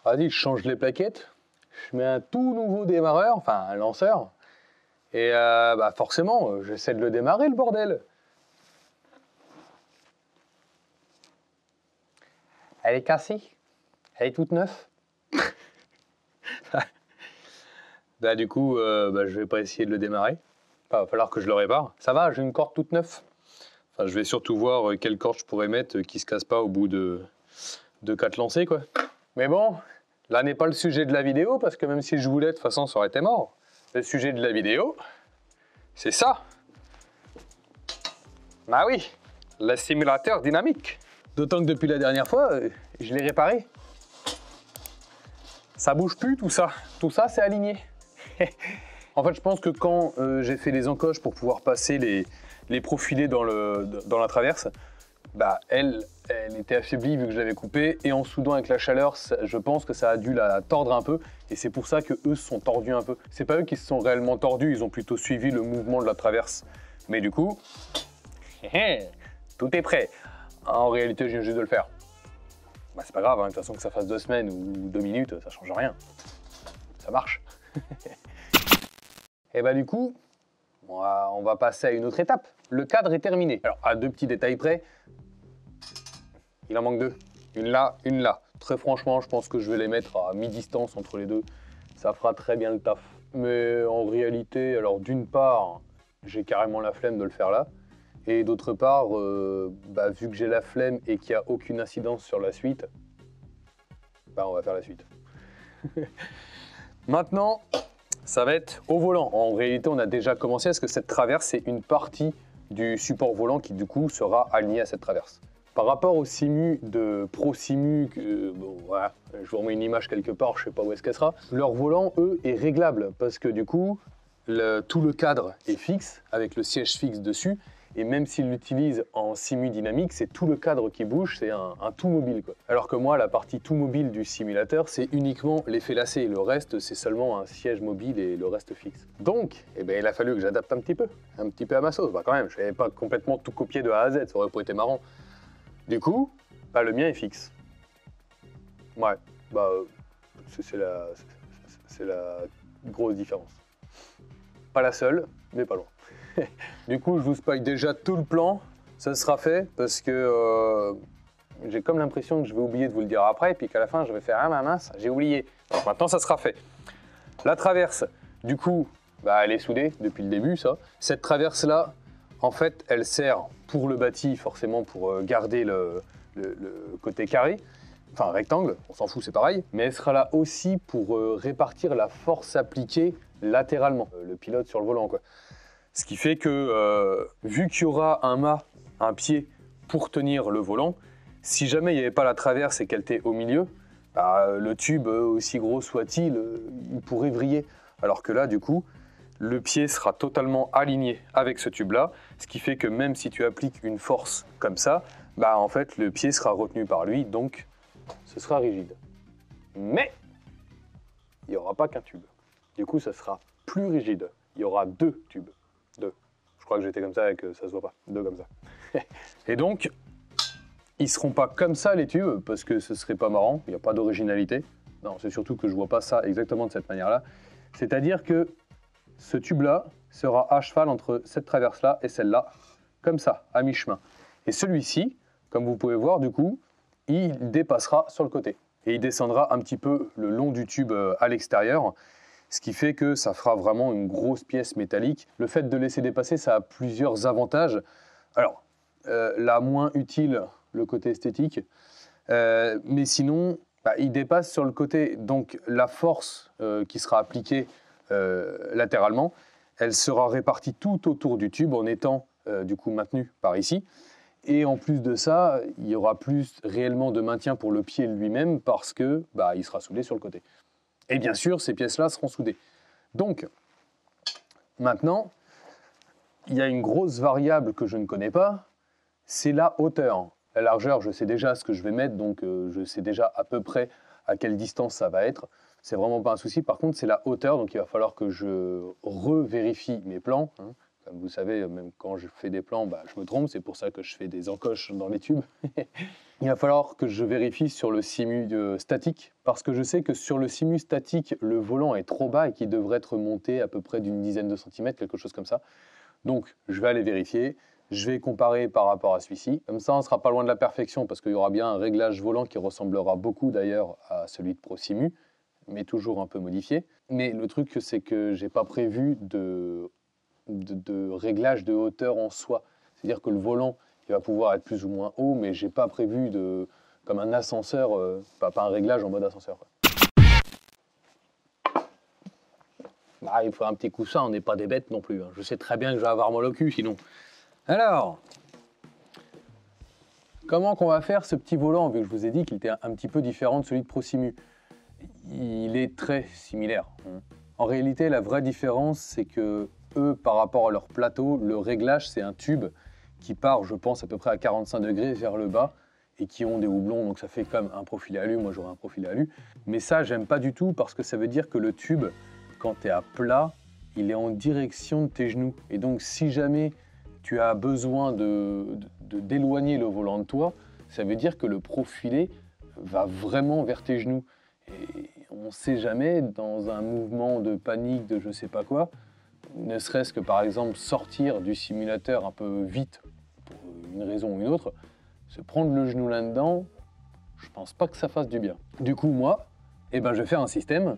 Vas-y, je change les plaquettes, je mets un tout nouveau démarreur, enfin un lanceur, et bah forcément, j'essaie de le démarrer, le bordel. Elle est cassée, elle est toute neuve. Bah du coup, bah, je vais pas essayer de le démarrer. Enfin, va falloir que je le répare. Ça va, j'ai une corde toute neuve. Enfin, je vais surtout voir quelle corde je pourrais mettre qui se casse pas au bout de 4 lancers, quoi. Mais bon, là n'est pas le sujet de la vidéo, parce que même si je voulais, de toute façon, ça aurait été mort. Le sujet de la vidéo, c'est ça. Bah oui, le simulateur dynamique. D'autant que depuis la dernière fois, je l'ai réparé. Ça bouge plus, tout ça. Tout ça, c'est aligné. En fait, je pense que quand j'ai fait les encoches pour pouvoir passer les profilés dans la traverse, bah, elle était affaiblie vu que je l'avais coupée, et en soudant avec la chaleur, je pense que ça a dû la tordre un peu, et c'est pour ça que eux se sont tordus un peu. C'est pas eux qui se sont réellement tordus, ils ont plutôt suivi le mouvement de la traverse. Mais du coup, tout est prêt. En réalité, je viens juste de le faire. Bah, c'est pas grave, hein, de toute façon que ça fasse 2 semaines ou 2 minutes, ça change rien. Ça marche. Et bah du coup, on va passer à une autre étape. Le cadre est terminé. Alors, à 2 petits détails près, il en manque 2. Une là, une là. Très franchement, je pense que je vais les mettre à mi-distance entre les deux. Ça fera très bien le taf. Mais en réalité, alors d'une part, j'ai carrément la flemme de le faire là. Et d'autre part, bah, vu que j'ai la flemme et qu'il n'y a aucune incidence sur la suite, bah, on va faire la suite. Maintenant, ça va être au volant. En réalité, on a déjà commencé parce que cette traverse, c'est une partie du support volant qui, du coup, sera alignée à cette traverse. Par rapport au Simu de ProSimu, bon, voilà, je vous remets une image quelque part, je ne sais pas où est-ce qu'elle sera. Leur volant, eux, est réglable parce que, du coup, tout le cadre est fixe, avec le siège fixe dessus. Et même s'ils l'utilisent en simu dynamique, c'est tout le cadre qui bouge, c'est un tout mobile, quoi. Alors que moi, la partie tout mobile du simulateur, c'est uniquement l'effet lacet. Le reste, c'est seulement un siège mobile et le reste fixe. Donc, eh ben, il a fallu que j'adapte un petit peu à ma sauce. Bah, quand même, je n'avais pas complètement tout copié de A à Z, ça aurait pas été marrant. Du coup, bah, le mien est fixe. Ouais, bah, c'est la grosse différence. Pas la seule, mais pas loin. Du coup, je vous spoil déjà tout le plan. Ça sera fait parce que j'ai comme l'impression que je vais oublier de vous le dire après, et puis qu'à la fin, je vais faire « Ah mince, j'ai oublié ». Donc maintenant, ça sera fait. La traverse, du coup, bah, elle est soudée depuis le début, ça. Cette traverse-là, en fait, elle sert pour le bâti, forcément pour garder le côté carré, enfin rectangle, on s'en fout, c'est pareil. Mais elle sera là aussi pour répartir la force appliquée latéralement, le pilote sur le volant, quoi. Ce qui fait que, vu qu'il y aura un mât, un pied pour tenir le volant, si jamais il n'y avait pas la traverse et qu'elle était au milieu, bah, le tube, aussi gros soit-il, il pourrait vriller. Alors que là, du coup, le pied sera totalement aligné avec ce tube-là, ce qui fait que même si tu appliques une force comme ça, bah, en fait, le pied sera retenu par lui, donc ce sera rigide. Mais il n'y aura pas qu'un tube. Du coup, ça sera plus rigide. Il y aura 2 tubes. 2. Je crois que j'étais comme ça et que ça se voit pas. 2 comme ça. Et donc, ils seront pas comme ça les tubes, parce que ce serait pas marrant, il n'y a pas d'originalité. Non, c'est surtout que je vois pas ça exactement de cette manière-là. C'est-à-dire que ce tube-là sera à cheval entre cette traverse-là et celle-là, comme ça, à mi-chemin. Et celui-ci, comme vous pouvez voir, du coup, il dépassera sur le côté. Et il descendra un petit peu le long du tube à l'extérieur, ce qui fait que ça fera vraiment une grosse pièce métallique. Le fait de laisser dépasser, ça a plusieurs avantages. Alors, la moins utile, le côté esthétique, mais sinon, bah, il dépasse sur le côté. Donc la force qui sera appliquée latéralement, elle sera répartie tout autour du tube en étant du coup maintenue par ici. Et en plus de ça, il y aura plus réellement de maintien pour le pied lui-même parce que bah, il sera soudé sur le côté. Et bien sûr, ces pièces-là seront soudées. Donc, maintenant, il y a une grosse variable que je ne connais pas, c'est la hauteur. La largeur, je sais déjà ce que je vais mettre, donc je sais déjà à peu près à quelle distance ça va être. C'est vraiment pas un souci. Par contre, c'est la hauteur, donc il va falloir que je revérifie mes plans, hein, Comme vous savez, même quand je fais des plans, bah, je me trompe, c'est pour ça que je fais des encoches dans les tubes. Il va falloir que je vérifie sur le simu statique, parce que je sais que sur le simu statique, le volant est trop bas et qu'il devrait être monté à peu près d'une dizaine de centimètres, quelque chose comme ça. Donc, je vais aller vérifier, je vais comparer par rapport à celui-ci. Comme ça, on ne sera pas loin de la perfection, parce qu'il y aura bien un réglage volant qui ressemblera beaucoup d'ailleurs à celui de ProSimu, mais toujours un peu modifié. Mais le truc, c'est que je n'ai pas prévu de réglage de hauteur en soi. C'est-à-dire que le volant, il va pouvoir être plus ou moins haut, mais j'ai pas prévu comme un ascenseur, pas un réglage en mode ascenseur. Bah, il faut un petit coussin, on n'est pas des bêtes non plus. Hein. Je sais très bien que je vais avoir mal au cul sinon. Alors, comment qu'on va faire ce petit volant, vu que je vous ai dit qu'il était un petit peu différent de celui de ProSimu? Il est très similaire. En réalité, la vraie différence, c'est que eux, par rapport à leur plateau, le réglage, c'est un tube qui part, je pense, à peu près à 45 degrés vers le bas et qui ont des houblons, donc ça fait comme un profil alu. Moi, j'aurais un profil alu. Mais ça, j'aime pas du tout parce que ça veut dire que le tube, quand tu es à plat, il est en direction de tes genoux. Et donc, si jamais tu as besoin d'éloigner le volant de toi, ça veut dire que le profilé va vraiment vers tes genoux. Et on ne sait jamais, dans un mouvement de panique, de je sais pas quoi, ne serait-ce que par exemple sortir du simulateur un peu vite, pour une raison ou une autre, se prendre le genou là-dedans, je pense pas que ça fasse du bien. Du coup, moi, je vais faire un système,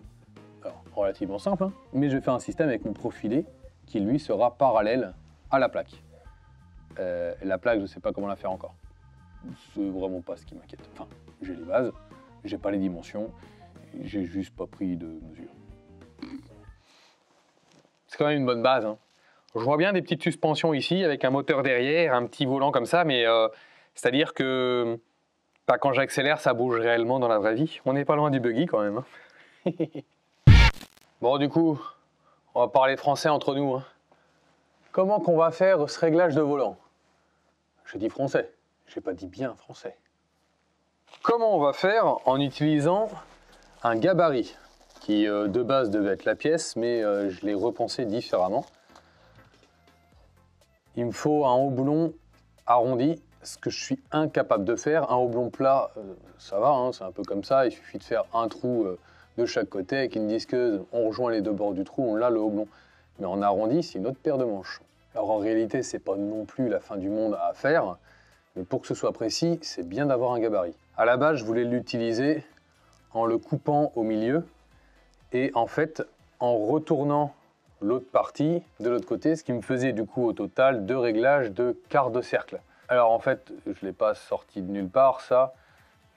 alors, relativement simple, hein, mais je vais faire un système avec mon profilé qui lui sera parallèle à la plaque. La plaque, je sais pas comment la faire encore. C'est vraiment pas ce qui m'inquiète. Enfin, j'ai les bases, j'ai pas les dimensions, j'ai juste pas pris de mesure. C'est quand même une bonne base. Hein. Je vois bien des petites suspensions ici avec un moteur derrière, un petit volant comme ça, mais c'est-à-dire que quand j'accélère, ça bouge réellement dans la vraie vie. On n'est pas loin du buggy quand même. Hein. Bon, du coup, on va parler français entre nous. Hein. Comment qu'on va faire ce réglage de volant? J'ai dit français, j'ai pas dit bien français. Comment on va faire en utilisant un gabarit qui de base devait être la pièce, mais je l'ai repensé différemment. Il me faut un houblon arrondi, ce que je suis incapable de faire. Un houblon plat, ça va, hein, c'est un peu comme ça, il suffit de faire un trou de chaque côté avec une disqueuse, on rejoint les deux bords du trou, on l'a le houblon. Mais en arrondi, c'est une autre paire de manches. Alors en réalité, c'est pas non plus la fin du monde à faire, mais pour que ce soit précis, c'est bien d'avoir un gabarit. À la base, je voulais l'utiliser en le coupant au milieu et en fait en retournant l'autre partie de l'autre côté, ce qui me faisait du coup au total 2 réglages de quart de cercle. Alors en fait, je ne l'ai pas sorti de nulle part, ça.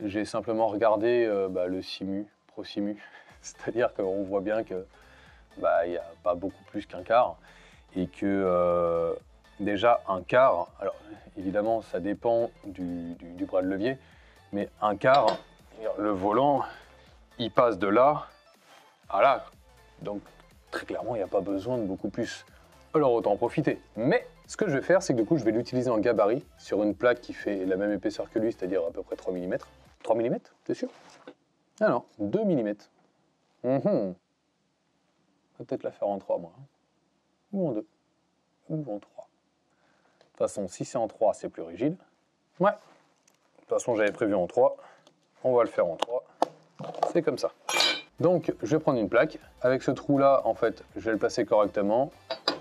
J'ai simplement regardé le Simu, ProSimu. C'est-à-dire qu'on voit bien que il n'y a pas beaucoup plus qu'un quart et que déjà un quart, alors évidemment ça dépend du bras de levier, mais un quart, le volant, il passe de là à là. Donc très clairement, il n'y a pas besoin de beaucoup plus. Alors autant en profiter. Mais ce que je vais faire, c'est que du coup, je vais l'utiliser en gabarit sur une plaque qui fait la même épaisseur que lui, c'est-à-dire à peu près 3 mm. 3 mm, t'es sûr? Ah non, 2 mm. On va peut-être la faire en 3, moi. Ou en 2. Ou en 3. De toute façon, si c'est en 3, c'est plus rigide. Ouais. De toute façon, j'avais prévu en 3. On va le faire en 3. C'est comme ça. Donc, je vais prendre une plaque. Avec ce trou-là, en fait, je vais le placer correctement.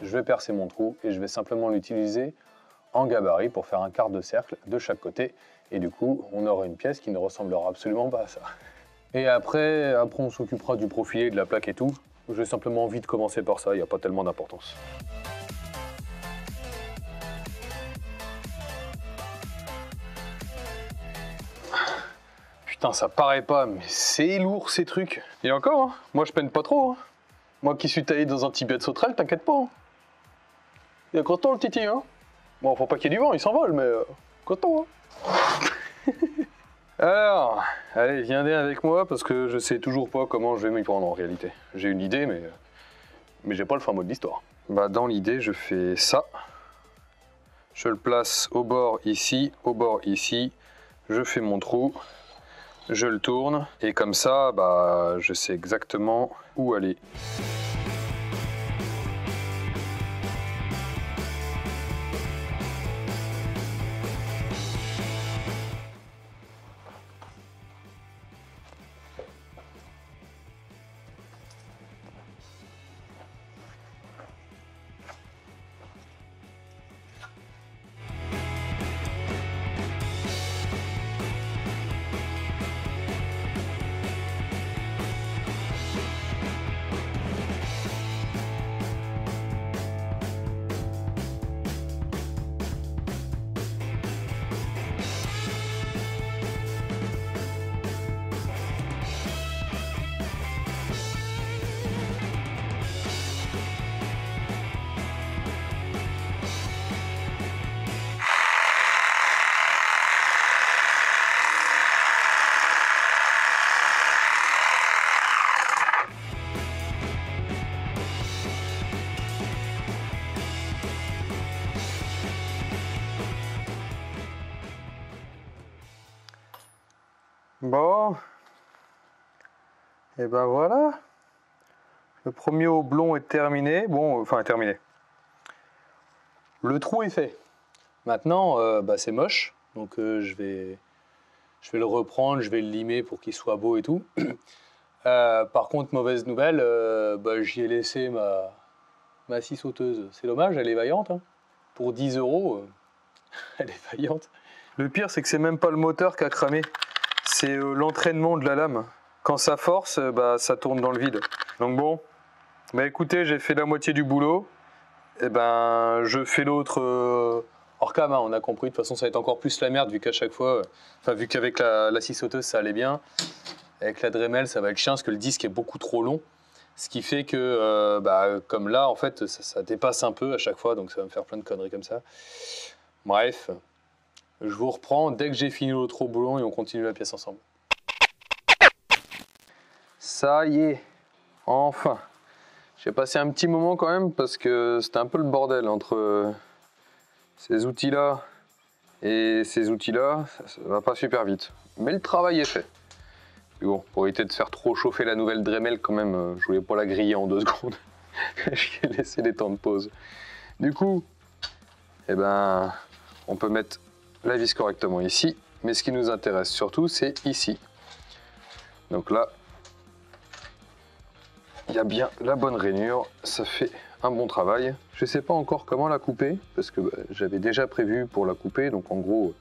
Je vais percer mon trou et je vais simplement l'utiliser en gabarit pour faire un quart de cercle de chaque côté. Et du coup, on aura une pièce qui ne ressemblera absolument pas à ça. Et après on s'occupera du profilé, de la plaque et tout. J'ai simplement envie de commencer par ça, il n'y a pas tellement d'importance. Putain, ça paraît pas, mais c'est lourd ces trucs. Et encore, hein, moi je peine pas trop. Hein. Moi qui suis taillé dans un tibia de sauterelle, t'inquiète pas. Hein. Il est content le titi, hein. Bon, faut pas qu'il y ait du vent, il s'envole, mais content, hein. Alors, allez, viens avec moi, parce que je sais toujours pas comment je vais m'y prendre en réalité. J'ai une idée, mais j'ai pas le fin mot de l'histoire. Bah, dans l'idée, je fais ça. Je le place au bord ici, je fais mon trou, je le tourne, et comme ça, bah, je sais exactement où aller. Bon. Et ben voilà. Le premier houblon est terminé. Bon, enfin terminé. Le trou est fait. Maintenant, c'est moche. Donc je vais le reprendre, je vais le limer pour qu'il soit beau et tout. Par contre, mauvaise nouvelle, j'y ai laissé ma scie sauteuse. C'est dommage, elle est vaillante. Hein. Pour 10 €, elle est vaillante. Le pire, c'est que c'est même pas le moteur qui a cramé. C'est l'entraînement de la lame. Quand ça force, ça tourne dans le vide. Donc bon, écoutez, j'ai fait la moitié du boulot. Et ben, je fais l'autre hors cam, hein, on a compris. De toute façon, ça va être encore plus la merde vu qu'à chaque fois, vu qu'avec la scie sauteuse, ça allait bien. Avec la Dremel, ça va être chiant parce que le disque est beaucoup trop long. Ce qui fait que, comme là, en fait, ça dépasse un peu à chaque fois. Donc ça va me faire plein de conneries comme ça. Bref, je vous reprends dès que j'ai fini l'autre boulon et on continue la pièce ensemble. Ça y est, enfin. J'ai passé un petit moment quand même parce que c'était un peu le bordel entre ces outils-là et ces outils-là. Ça va pas super vite. Mais le travail est fait. Mais bon, pour éviter de faire trop chauffer la nouvelle Dremel quand même, je voulais pas la griller en 2 secondes. J'ai laissé des temps de pause. Du coup, on peut mettre la vis correctement ici. Mais ce qui nous intéresse surtout, c'est ici. Donc là, il y a bien la bonne rainure, ça fait un bon travail. Je ne sais pas encore comment la couper, parce que j'avais déjà prévu pour la couper, donc en gros,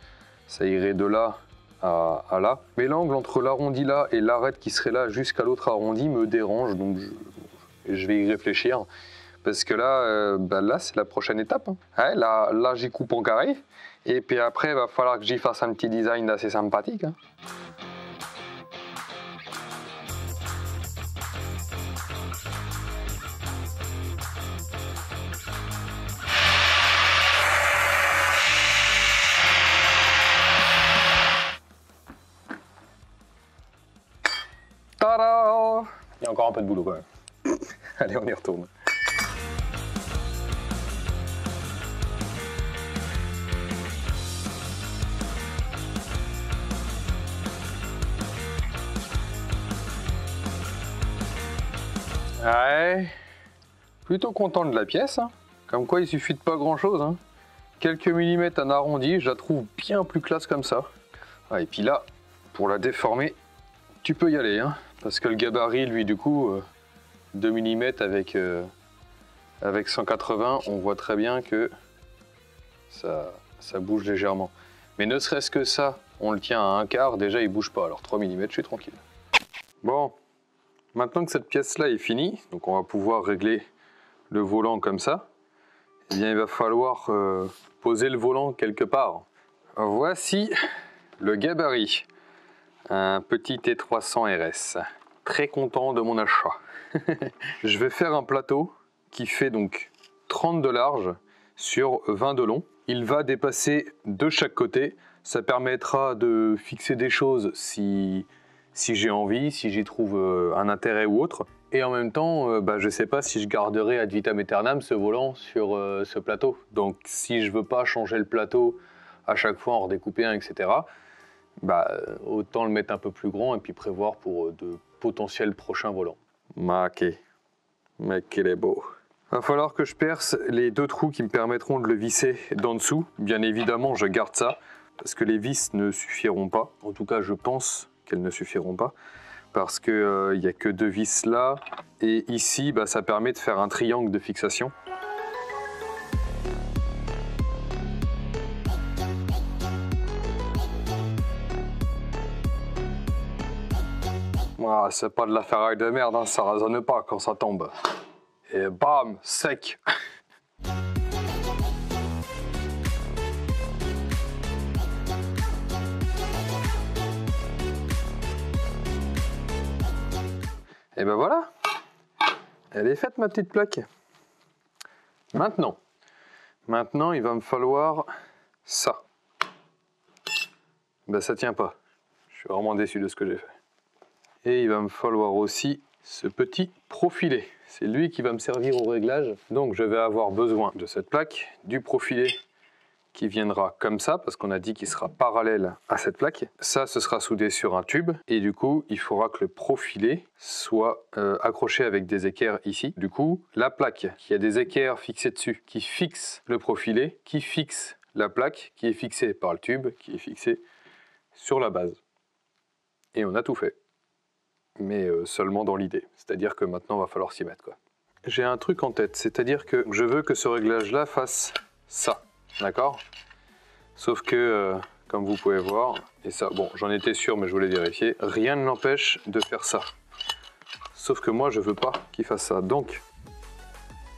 ça irait de là à là. Mais l'angle entre l'arrondi là et l'arête qui serait là jusqu'à l'autre arrondi me dérange, donc je vais y réfléchir. Parce que là, là c'est la prochaine étape. Hein. Ouais, là j'y coupe en carré, et puis après, il va falloir que j'y fasse un petit design assez sympathique. Hein. Tada! Il y a encore un peu de boulot quand même. Allez, on y retourne. Ouais, plutôt content de la pièce. Hein. Comme quoi, il suffit de pas grand chose. Hein. Quelques millimètres en arrondi, je la trouve bien plus classe comme ça. Ah, et puis là, pour la déformer, tu peux y aller. Hein, parce que le gabarit, lui, du coup, 2 mm avec 180, on voit très bien que ça bouge légèrement. Mais ne serait-ce que ça, on le tient à 1/4, déjà il bouge pas. Alors 3 mm, je suis tranquille. Bon, maintenant que cette pièce-là est finie, donc on va pouvoir régler le volant comme ça, eh bien il va falloir poser le volant quelque part. Voici le gabarit. Un petit T300 RS. Très content de mon achat. Je vais faire un plateau qui fait donc 30 de large sur 20 de long. Il va dépasser de chaque côté. Ça permettra de fixer des choses si j'ai envie, si j'y trouve un intérêt ou autre. Et en même temps, je ne sais pas si je garderai ad vitam aeternam ce volant sur ce plateau. Donc si je ne veux pas changer le plateau à chaque fois, en redécouper un, etc., autant le mettre un peu plus grand et puis prévoir pour de potentiels prochains volants. Maquet, mec, qu'il est beau. Va falloir que je perce les 2 trous qui me permettront de le visser d'en dessous. Bien évidemment, je garde ça parce que les vis ne suffiront pas. En tout cas, je pense qu'elles ne suffiront pas parce qu'il n'y a que 2 vis là. Et ici, ça permet de faire un triangle de fixation. Ah, c'est pas de la ferraille de merde, hein, ça résonne pas quand ça tombe. Et bam, sec. Et ben voilà, elle est faite ma petite plaque. Maintenant, il va me falloir ça. Ça tient pas. Je suis vraiment déçu de ce que j'ai fait. Et il va me falloir aussi ce petit profilé. C'est lui qui va me servir au réglage. Donc je vais avoir besoin de cette plaque, du profilé qui viendra comme ça, parce qu'on a dit qu'il sera parallèle à cette plaque. Ça, ce sera soudé sur un tube, et du coup, il faudra que le profilé soit accroché avec des équerres ici. Du coup, la plaque, qui a des équerres fixés dessus, qui fixe le profilé, qui fixe la plaque, qui est fixée par le tube, qui est fixée sur la base. Et on a tout fait. Mais seulement dans l'idée. C'est-à-dire que maintenant, il va falloir s'y mettre, quoi. J'ai un truc en tête, c'est-à-dire que je veux que ce réglage-là fasse ça. D'accord? Sauf que, comme vous pouvez voir, et ça, bon, j'en étais sûr, mais je voulais vérifier, rien ne l'empêche de faire ça. Sauf que moi, je veux pas qu'il fasse ça. Donc,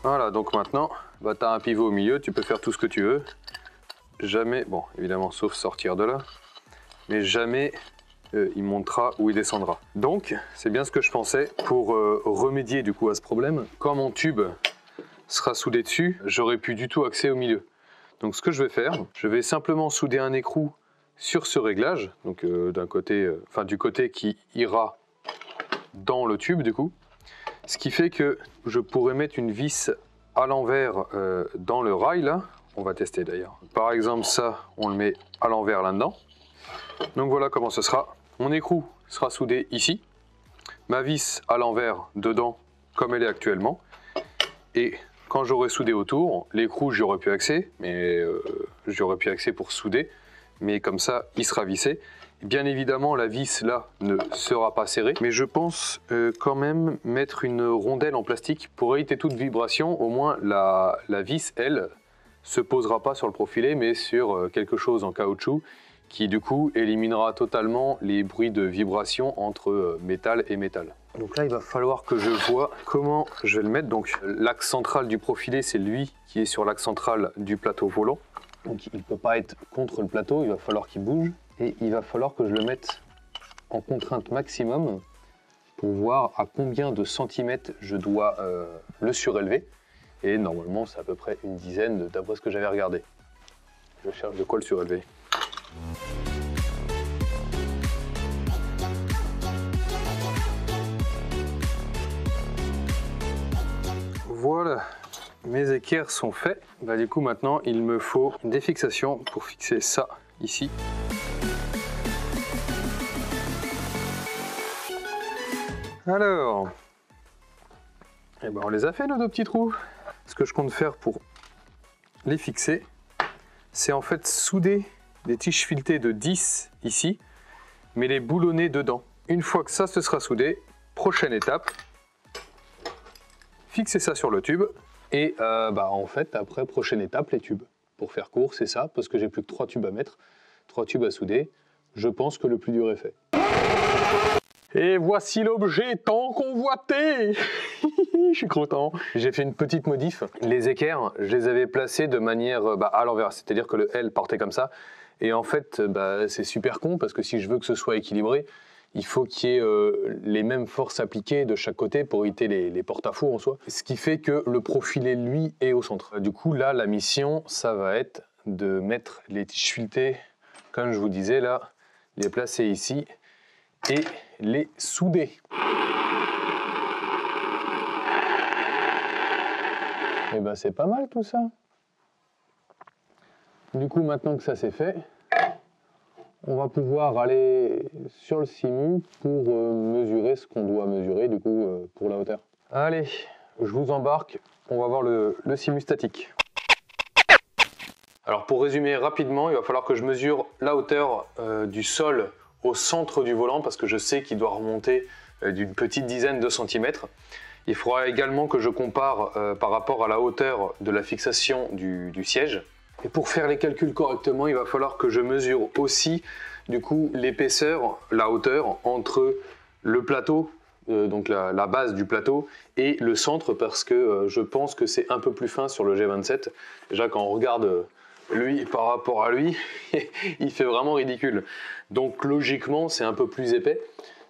voilà, donc maintenant, bah, tu as un pivot au milieu, tu peux faire tout ce que tu veux. Jamais, bon, évidemment, sauf sortir de là, mais jamais il montera ou il descendra. Donc, c'est bien ce que je pensais pour remédier du coup à ce problème. Quand mon tube sera soudé dessus, j'aurai plus du tout accès au milieu. Donc ce que je vais faire, je vais simplement souder un écrou sur ce réglage, donc d'un côté, enfin du côté qui ira dans le tube du coup, ce qui fait que je pourrais mettre une vis à l'envers dans le rail là. On va tester d'ailleurs. Par exemple ça, on le met à l'envers là-dedans. Donc voilà comment ce sera. Mon écrou sera soudé ici, ma vis à l'envers dedans comme elle est actuellement, et quand j'aurai soudé autour, l'écrou j'y aurai plus accès, mais j'y aurai plus accès pour souder, mais comme ça il sera vissé. Bien évidemment la vis là ne sera pas serrée, mais je pense quand même mettre une rondelle en plastique pour éviter toute vibration. Au moins la vis elle se posera pas sur le profilé mais sur quelque chose en caoutchouc qui du coup éliminera totalement les bruits de vibration entre métal et métal. Donc là il va falloir que je vois comment je vais le mettre. Donc l'axe central du profilé c'est lui qui est sur l'axe central du plateau volant. Donc il ne peut pas être contre le plateau, il va falloir qu'il bouge. Et il va falloir que je le mette en contrainte maximum pour voir à combien de centimètres je dois le surélever. Et normalement c'est à peu près une dizaine d'après ce que j'avais regardé. Je cherche de quoi le surélever. Voilà, mes équerres sont faits. Bah, du coup maintenant il me faut des fixations pour fixer ça ici. Alors, eh ben on les a fait nos deux petits trous. Ce que je compte faire pour les fixer, c'est en fait souder des tiges filetées de 10 ici, mais les boulonner dedans. Une fois que ça se sera soudé, prochaine étape, fixer ça sur le tube. Et en fait, après, prochaine étape, les tubes. Pour faire court, c'est ça, parce que j'ai plus que 3 tubes à mettre, 3 tubes à souder. Je pense que le plus dur est fait. Et voici l'objet tant convoité. Je suis content. J'ai fait une petite modif. Les équerres, je les avais placés de manière à l'envers, c'est-à-dire que le L partait comme ça. Et en fait, c'est super con parce que si je veux que ce soit équilibré, il faut qu'il y ait les mêmes forces appliquées de chaque côté pour éviter les porte-à-faux en soi. Ce qui fait que le profilé, lui, est au centre. Du coup, là, la mission, ça va être de mettre les tiges filetées, comme je vous disais là, les placer ici et les souder. Et c'est pas mal tout ça. Du coup, maintenant que ça c'est fait, on va pouvoir aller sur le simu pour mesurer ce qu'on doit mesurer du coup pour la hauteur. Allez, je vous embarque, on va voir le simu statique. Alors pour résumer rapidement, il va falloir que je mesure la hauteur du sol au centre du volant parce que je sais qu'il doit remonter d'une petite dizaine de centimètres. Il faudra également que je compare par rapport à la hauteur de la fixation du siège. Et pour faire les calculs correctement, il va falloir que je mesure aussi du coup l'épaisseur, la hauteur entre le plateau, donc la base du plateau et le centre parce que je pense que c'est un peu plus fin sur le G27. Déjà quand on regarde lui par rapport à lui, il fait vraiment ridicule. Donc logiquement c'est un peu plus épais,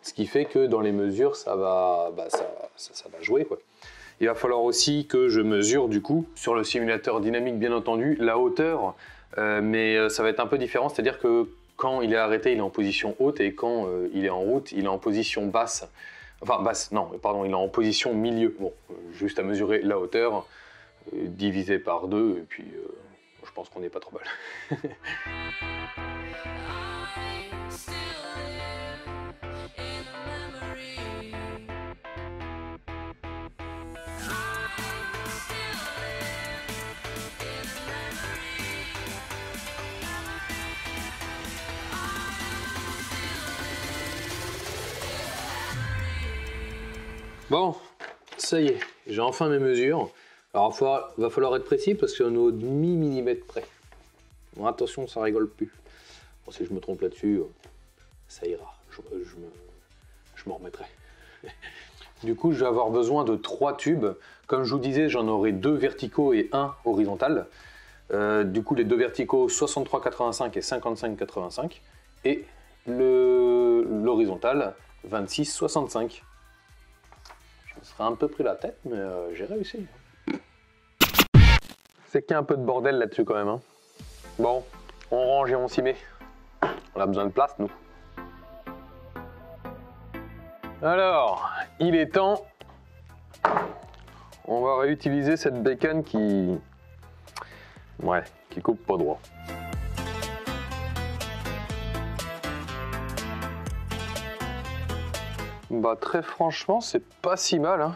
ce qui fait que dans les mesures ça va jouer quoi. Il va falloir aussi que je mesure du coup sur le simulateur dynamique bien entendu la hauteur, mais ça va être un peu différent, c'est-à-dire que quand il est arrêté il est en position haute et quand il est en route il est en position basse. Enfin basse, non, pardon, il est en position milieu. Bon, juste à mesurer la hauteur, divisé par 2 et puis je je pense qu'on n'est pas trop mal. Bon, ça y est, j'ai enfin mes mesures. Alors, va falloir être précis parce qu'on est au demi-millimètre près. Bon, attention, ça rigole plus. Bon, si je me trompe là-dessus, ça ira. Je m'en remettrai. Du coup, je vais avoir besoin de 3 tubes. Comme je vous disais, j'en aurai 2 verticaux et 1 horizontal. Du coup, les 2 verticaux, 63,85 et 55,85. Et l'horizontal, 26,65. Je me serais un peu pris la tête, mais j'ai réussi. C'est qu'il y a un peu de bordel là-dessus quand même. Hein. Bon, on range et on s'y met. On a besoin de place, nous. Alors, il est temps. On va réutiliser cette bécane qui coupe pas droit. Bah très franchement, c'est pas si mal. Hein.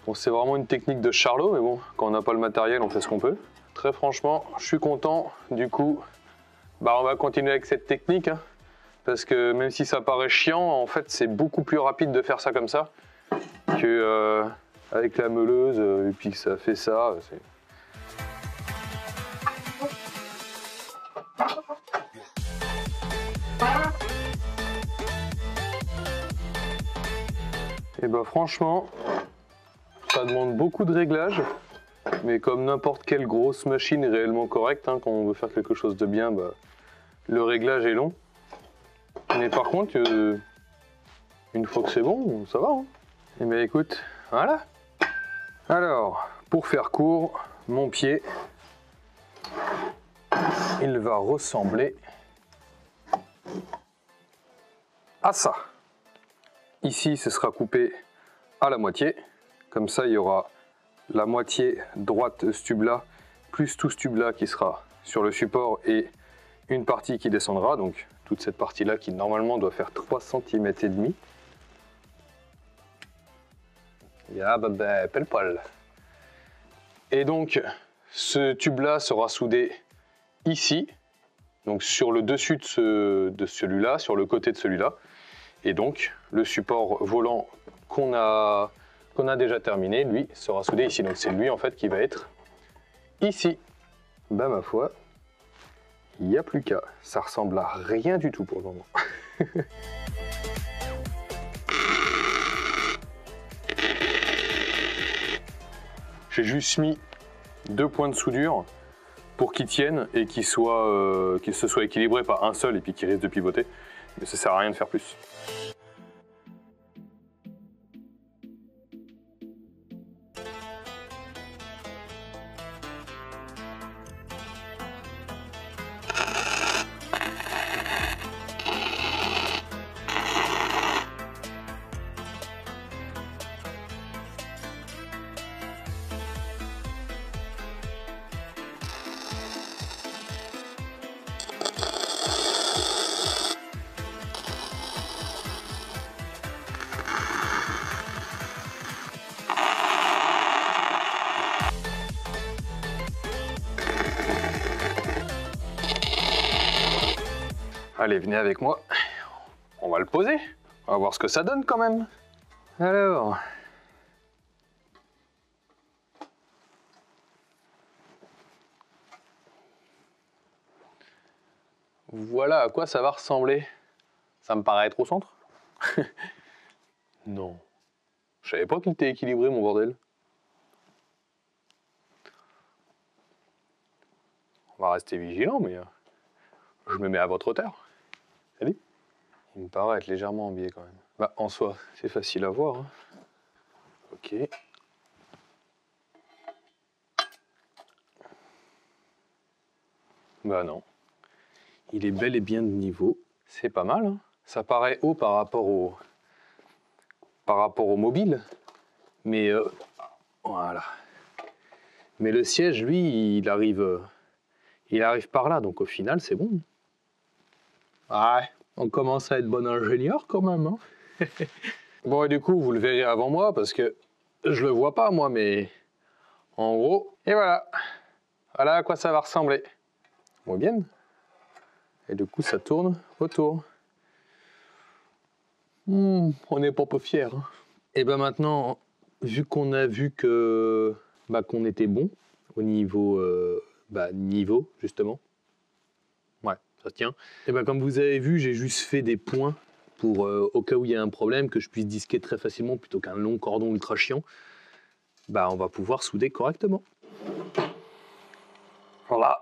Bon, c'est vraiment une technique de charlot, mais bon, quand on n'a pas le matériel, on fait ce qu'on peut. Très franchement, je suis content. Du coup, bah on va continuer avec cette technique. Hein, parce que même si ça paraît chiant, en fait, c'est beaucoup plus rapide de faire ça comme ça que avec la meuleuse, et puis ça fait ça. Et bah franchement, ça demande beaucoup de réglages, mais comme n'importe quelle grosse machine est réellement correcte, hein, quand on veut faire quelque chose de bien, bah, le réglage est long. Mais par contre, une fois que c'est bon, ça va. Hein. Et bien écoute, voilà. Alors, pour faire court, mon pied, il va ressembler à ça. Ici, ce sera coupé à la moitié. Comme ça, il y aura la moitié droite de ce tube-là, plus tout ce tube-là qui sera sur le support et une partie qui descendra. Donc, toute cette partie-là qui, normalement, doit faire 3,5 cm. Ya, bah, pile poil. Et donc, ce tube-là sera soudé ici, donc sur le dessus de celui-là, sur le côté de celui-là. Et donc, le support volant qu'on a déjà terminé, lui, sera soudé ici. Donc, c'est lui, en fait, qui va être ici. Bah, ma foi, il n'y a plus qu'à. Ça ressemble à rien du tout pour le moment. J'ai juste mis 2 points de soudure pour qu'ils tiennent et qu'ils se soient équilibrés, pas un seul et puis qu'ils risquent de pivoter. Mais ça sert à rien de faire plus. Allez, venez avec moi. On va le poser. On va voir ce que ça donne quand même. Alors. Voilà à quoi ça va ressembler. Ça me paraît être au centre? Non. Je savais pas qu'il était équilibré, mon bordel. On va rester vigilant, mais je me mets à votre hauteur. Allez. Il me paraît être légèrement embié quand même. Bah, en soi, c'est facile à voir. Hein. Ok. Bah non. Il est bel et bien de niveau. C'est pas mal. Hein. Ça paraît haut par rapport au mobile. Mais voilà. Mais le siège, lui, il arrive il arrive par là, donc au final, c'est bon. Ouais, on commence à être bon ingénieur quand même. Hein. Bon, et du coup, vous le verrez avant moi, parce que je le vois pas, moi, mais en gros, et voilà. Voilà à quoi ça va ressembler. On voit bien. Et du coup, ça tourne autour. On n'est pas peu fiers. Hein. Et ben maintenant, vu qu'on a vu que qu'on était bon au niveau niveau justement, ouais, ça tient. Et ben comme vous avez vu, j'ai juste fait des points pour au cas où il y a un problème que je puisse disquer très facilement plutôt qu'un long cordon ultra chiant. On va pouvoir souder correctement. Voilà,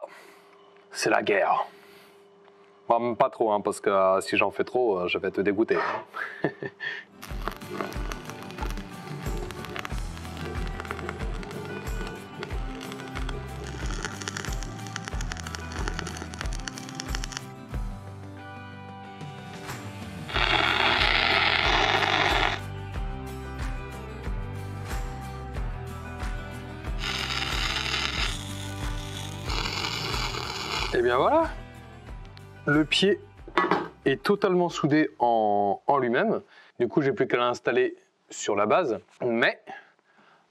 c'est la guerre. Bon, même pas trop, hein, parce que si j'en fais trop, je vais te dégoûter. Hein. Et bien voilà, le pied est totalement soudé en lui-même. Du coup, j'ai plus qu'à l'installer sur la base. Mais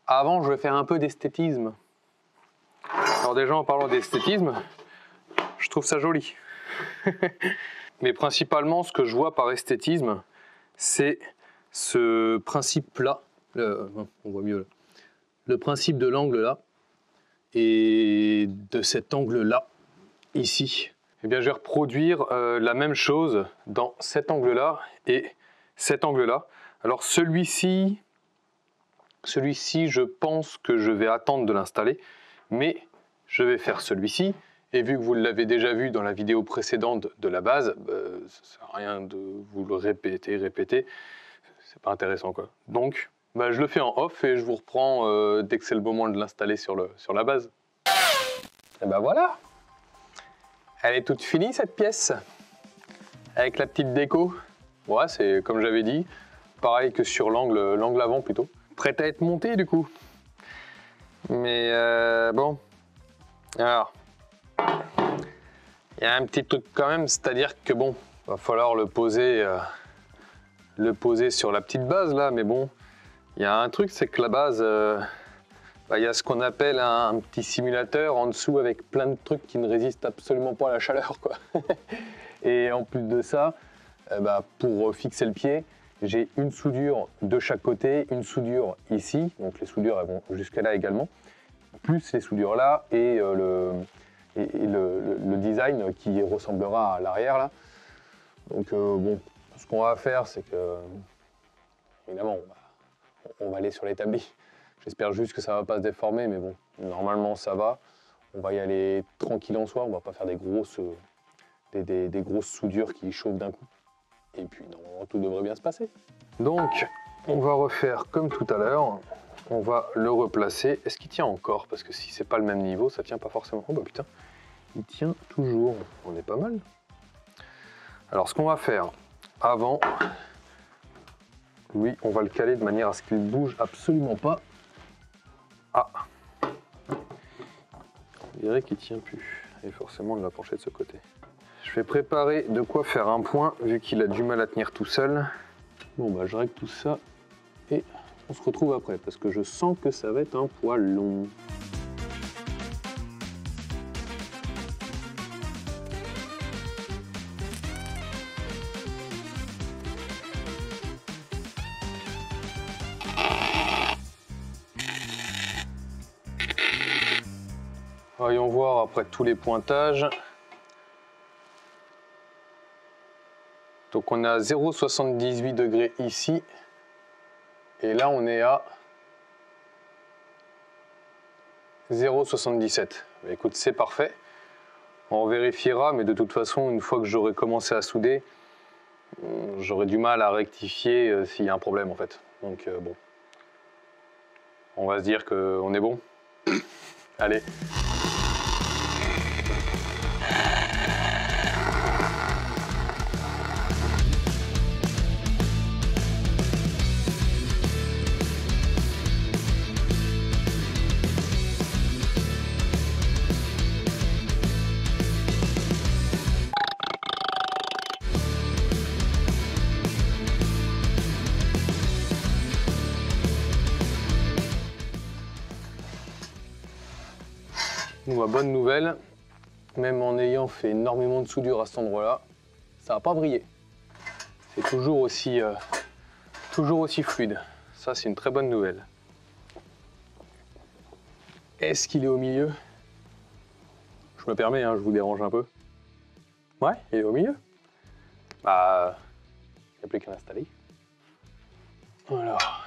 avant, je vais faire un peu d'esthétisme. Alors déjà, en parlant d'esthétisme, je trouve ça joli. Mais principalement, ce que je vois par esthétisme, c'est ce principe-là. On voit mieux là. Le principe de l'angle là et de cet angle-là. Ici, eh bien, je vais reproduire la même chose dans cet angle-là et cet angle-là. Alors celui-ci, je pense que je vais attendre de l'installer, mais je vais faire celui-ci. Et vu que vous l'avez déjà vu dans la vidéo précédente de la base, ça sert à rien de vous le répéter, c'est pas intéressant quoi. Donc, je le fais en off et je vous reprends dès que c'est le moment de l'installer sur la base. Et ben voilà. Elle est toute finie cette pièce, avec la petite déco. Ouais, c'est comme j'avais dit, pareil que sur l'angle avant plutôt. Prête à être montée du coup. Mais bon, alors, il y a un petit truc quand même, c'est-à-dire que bon, va falloir le poser sur la petite base là, mais bon, il y a un truc, c'est que la base... il y a ce qu'on appelle un petit simulateur en dessous avec plein de trucs qui ne résistent absolument pas à la chaleur, quoi. Et en plus de ça, pour fixer le pied, j'ai une soudure de chaque côté, une soudure ici, donc les soudures elles vont jusqu'à là également, plus les soudures là et le design qui ressemblera à l'arrière là. Donc bon, ce qu'on va faire, c'est que évidemment on va aller sur l'établi. J'espère juste que ça va pas se déformer, mais bon, normalement ça va. On va y aller tranquille en soi, on va pas faire des grosses soudures qui chauffent d'un coup. Et puis normalement tout devrait bien se passer. Donc on va refaire comme tout à l'heure. On va le replacer. Est-ce qu'il tient encore? Parce que si c'est pas le même niveau, ça tient pas forcément. Oh bah putain, il tient toujours. On est pas mal. Alors ce qu'on va faire avant, lui, on va le caler de manière à ce qu'il bouge absolument pas. Ah, on dirait qu'il tient plus. Et forcément, on va pencher de ce côté. Je vais préparer de quoi faire un point, vu qu'il a du mal à tenir tout seul. Bon, je règle tout ça et on se retrouve après, parce que je sens que ça va être un poil long. Voyons voir après tous les pointages. Donc on est à 0,78 degrés ici. Et là on est à 0,77. Écoute, c'est parfait. On vérifiera, mais de toute façon, une fois que j'aurai commencé à souder, j'aurai du mal à rectifier s'il y a un problème en fait. Donc bon. On va se dire qu'on est bon. Allez. Nous, ma bonne nouvelle, même en ayant fait énormément de soudure à cet endroit-là, ça n'a pas brillé. C'est toujours aussi fluide. Ça, c'est une très bonne nouvelle. Est-ce qu'il est au milieu? Je me permets, hein, je vous dérange un peu. Ouais, il est au milieu. Bah, il n'y a plus qu'à l'installer. Alors,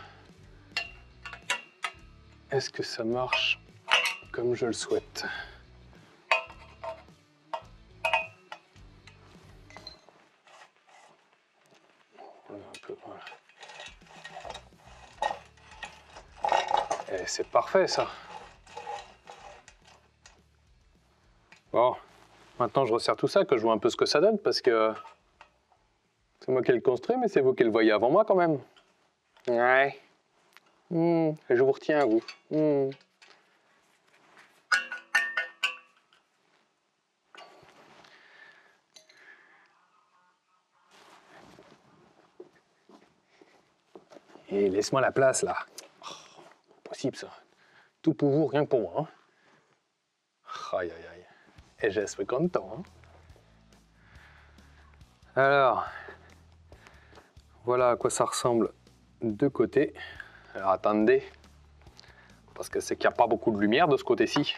est-ce que ça marche comme je le souhaite? Un peu, voilà. Et c'est parfait, ça. Bon, maintenant je resserre tout ça, que je vois un peu ce que ça donne, parce que c'est moi qui le construis, mais c'est vous qui le voyez avant moi quand même. Ouais. Je vous retiens, vous. Et laisse-moi la place, là. Oh, impossible, ça. Tout pour vous, rien que pour moi. Hein. Aïe, aïe, aïe. Et je suis content. Hein. Alors, voilà à quoi ça ressemble de côté. Alors, attendez. Parce que c'est qu'il n'y a pas beaucoup de lumière de ce côté-ci.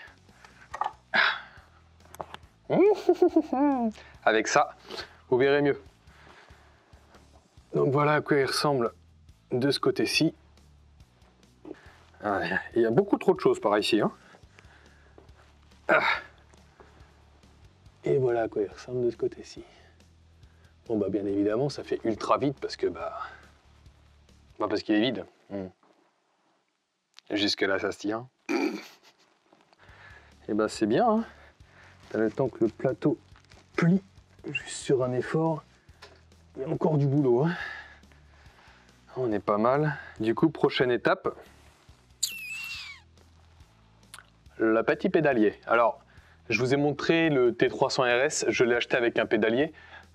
Avec ça, vous verrez mieux. Donc voilà à quoi il ressemble de ce côté-ci. Il y a beaucoup trop de choses par ici. Hein. Et voilà à quoi il ressemble de ce côté-ci. Bon bah bien évidemment ça fait ultra vite parce que parce qu'il est vide. Jusque là ça se tient. Et bah c'est bien. Hein. T'as le temps que le plateau plie juste sur un effort. Il y a encore du boulot. Hein. On est pas mal. Du coup, prochaine étape. Le petit pédalier. Alors, je vous ai montré le T300 RS. Je l'ai acheté avec un pédalier.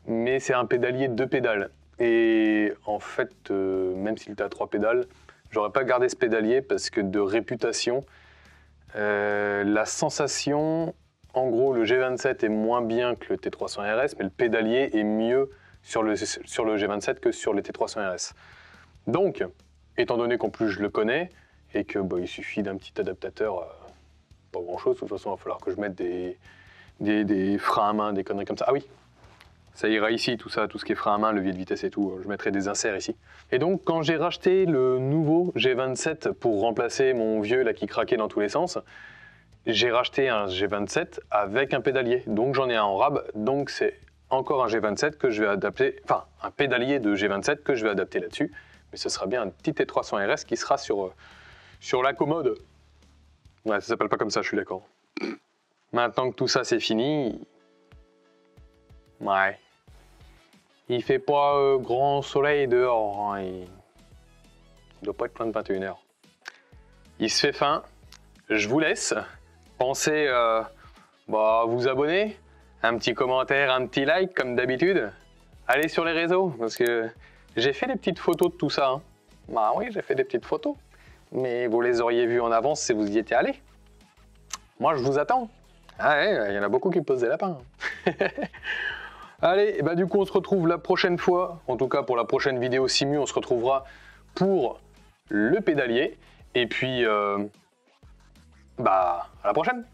Mais c'est un pédalier 2 pédales. Et en fait, même s'il était à 3 pédales, j'aurais pas gardé ce pédalier parce que de réputation, la sensation, en gros, le G27 est moins bien que le T300 RS, mais le pédalier est mieux sur le G27 que sur le T300 RS. Donc, étant donné qu'en plus je le connais et que il suffit d'un petit adaptateur, pas grand chose, de toute façon il va falloir que je mette des freins à main, des conneries comme ça. Ah oui, ça ira ici, tout ça, tout ce qui est frein à main, levier de vitesse et tout, je mettrai des inserts ici. Et donc quand j'ai racheté le nouveau G27 pour remplacer mon vieux là qui craquait dans tous les sens, j'ai racheté un G27 avec un pédalier. Donc j'en ai un en rab, donc c'est encore un G27 que je vais adapter, enfin un pédalier de G27 que je vais adapter là-dessus. Mais ce sera bien un petit T300 RS qui sera sur la commode. Ouais, ça s'appelle pas comme ça, je suis d'accord. Maintenant que tout ça c'est fini, ouais. Il fait pas grand soleil dehors, hein. Il doit pas être plein de 21h. Il se fait faim, je vous laisse. Pensez vous abonner, un petit commentaire, un petit like comme d'habitude. Allez sur les réseaux, parce que j'ai fait des petites photos de tout ça. Hein. Bah oui, j'ai fait des petites photos. Mais vous les auriez vues en avance si vous y étiez allés. Moi, je vous attends. Ah ouais, il y en a beaucoup qui posent des lapins. Allez, bah du coup, on se retrouve la prochaine fois. En tout cas, pour la prochaine vidéo Simu, on se retrouvera pour le pédalier. Et puis, à la prochaine.